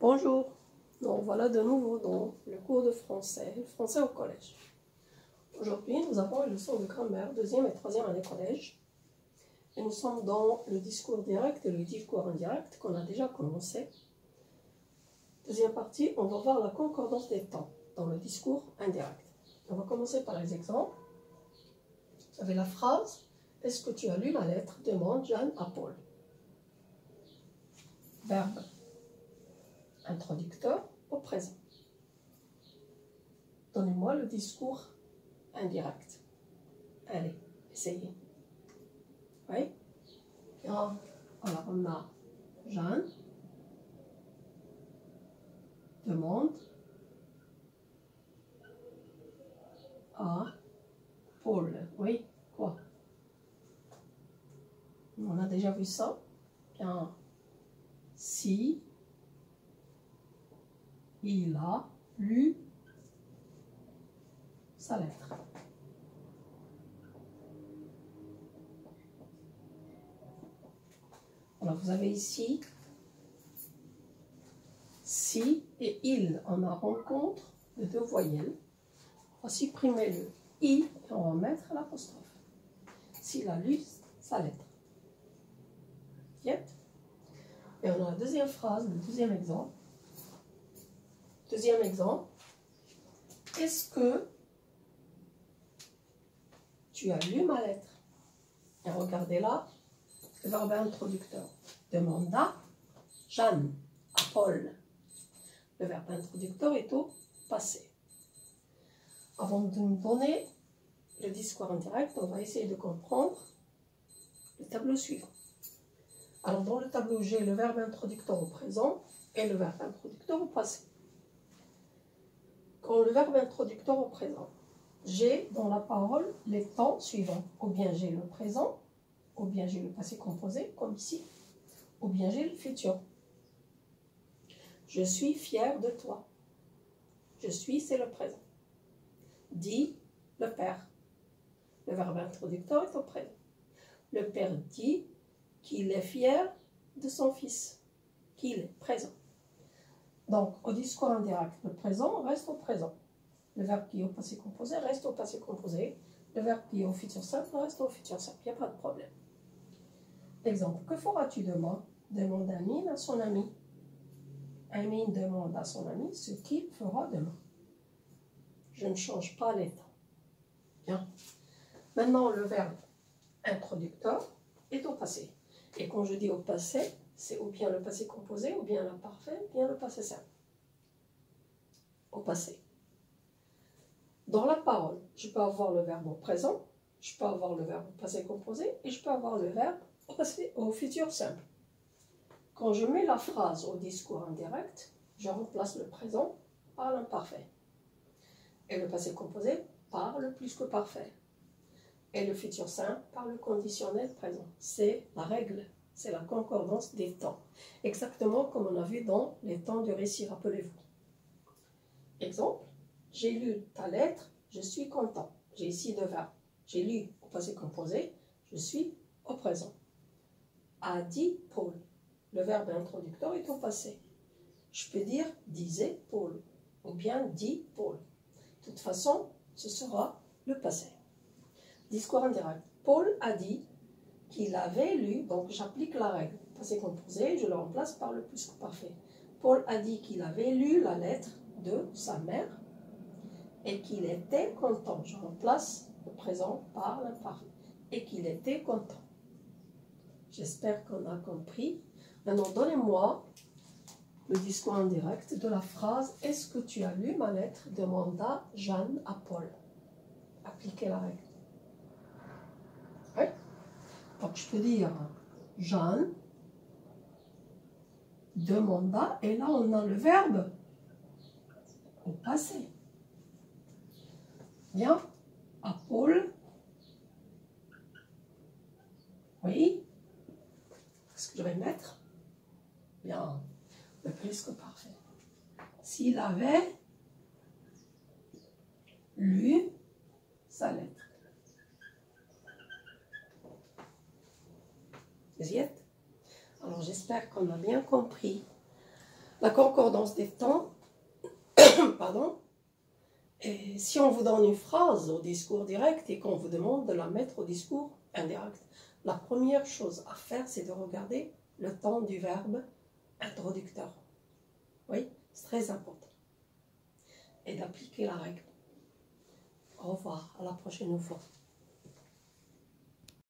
Bonjour, donc voilà de nouveau dans le cours de français, le français au collège. Aujourd'hui, nous avons une leçon de grammaire, deuxième et troisième année collège. Et nous sommes dans le discours direct et le discours indirect qu'on a déjà commencé. Deuxième partie, on va voir la concordance des temps dans le discours indirect. On va commencer par les exemples. Vous avez la phrase « Est-ce que tu as lu ma lettre ?» demande Jeanne à Paul. Verbe introducteur au présent. Donnez-moi le discours indirect. Allez, essayez. Oui? Alors, on a Jeanne demande à Paul. Oui, quoi? On a déjà vu ça. Bien, si il a lu sa lettre. Alors, vous avez ici si et il. On a rencontre de deux voyelles. On va supprimer le i et on va mettre l'apostrophe. S'il a lu sa lettre. Bien. Et on a la deuxième phrase, le deuxième exemple. Deuxième exemple. Est-ce que tu as lu ma lettre? Et regardez là, le verbe introducteur. Demanda Jeanne à Paul. Le verbe introducteur est au passé. Avant de nous donner le discours indirect, on va essayer de comprendre le tableau suivant. Alors dans le tableau, j'ai le verbe introducteur au présent et le verbe introducteur au passé. Quand le verbe introducteur au présent, j'ai dans la parole les temps suivants. Ou bien j'ai le présent, ou bien j'ai le passé composé, comme ici, ou bien j'ai le futur. Je suis fier de toi. Je suis, c'est le présent. Dit le père. Le verbe introducteur est au présent. Le père dit qu'il est fier de son fils, qu'il est présent. Donc, au discours indirect, le présent reste au présent. Le verbe qui est au passé composé reste au passé composé. Le verbe qui est au futur simple reste au futur simple. Il n'y a pas de problème. Exemple, que feras-tu demain? Demande Amine à son ami. Amine demande à son ami ce qu'il fera demain. Je ne change pas les temps. Bien. Maintenant, le verbe introducteur est au passé. Et quand je dis au passé, c'est ou bien le passé composé, ou bien l'imparfait, ou bien le passé simple. Au passé. Dans la parole, je peux avoir le verbe au présent, je peux avoir le verbe au passé composé, et je peux avoir le verbe au futur simple. Quand je mets la phrase au discours indirect, je remplace le présent par l'imparfait. Et le passé composé par le plus que parfait. Et le futur simple par le conditionnel présent. C'est la règle, c'est la concordance des temps. Exactement comme on a vu dans les temps du récit, rappelez-vous. Exemple, j'ai lu ta lettre, je suis content. J'ai ici deux verbes. J'ai lu au passé composé, je suis au présent. A dit Paul. Le verbe introducteur est au passé. Je peux dire disait Paul ou bien dit Paul. De toute façon, ce sera le passé. Discours indirect. Paul a dit qu'il avait lu, donc j'applique la règle. Passé composé, je le remplace par le plus que parfait. Paul a dit qu'il avait lu la lettre de sa mère et qu'il était content. Je remplace le présent par l'imparfait. Et qu'il était content. J'espère qu'on a compris. Maintenant, donnez-moi le discours indirect de la phrase « Est-ce que tu as lu ma lettre ?» demanda Jeanne à Paul. Appliquez la règle. Oui. Donc, je peux dire Jeanne demanda, et là, on a le verbe au passé. Bien. À Paul. Oui. Qu'est-ce que je vais mettre? Bien. Le plus que parfait. S'il avait lu sa lettre. Vous y êtes? Alors j'espère qu'on a bien compris La concordance des temps, pardon. Et si on vous donne une phrase au discours direct et qu'on vous demande de la mettre au discours indirect, la première chose à faire, c'est de regarder le temps du verbe introducteur. Oui, c'est très important. Et d'appliquer la règle. Au revoir, à la prochaine fois.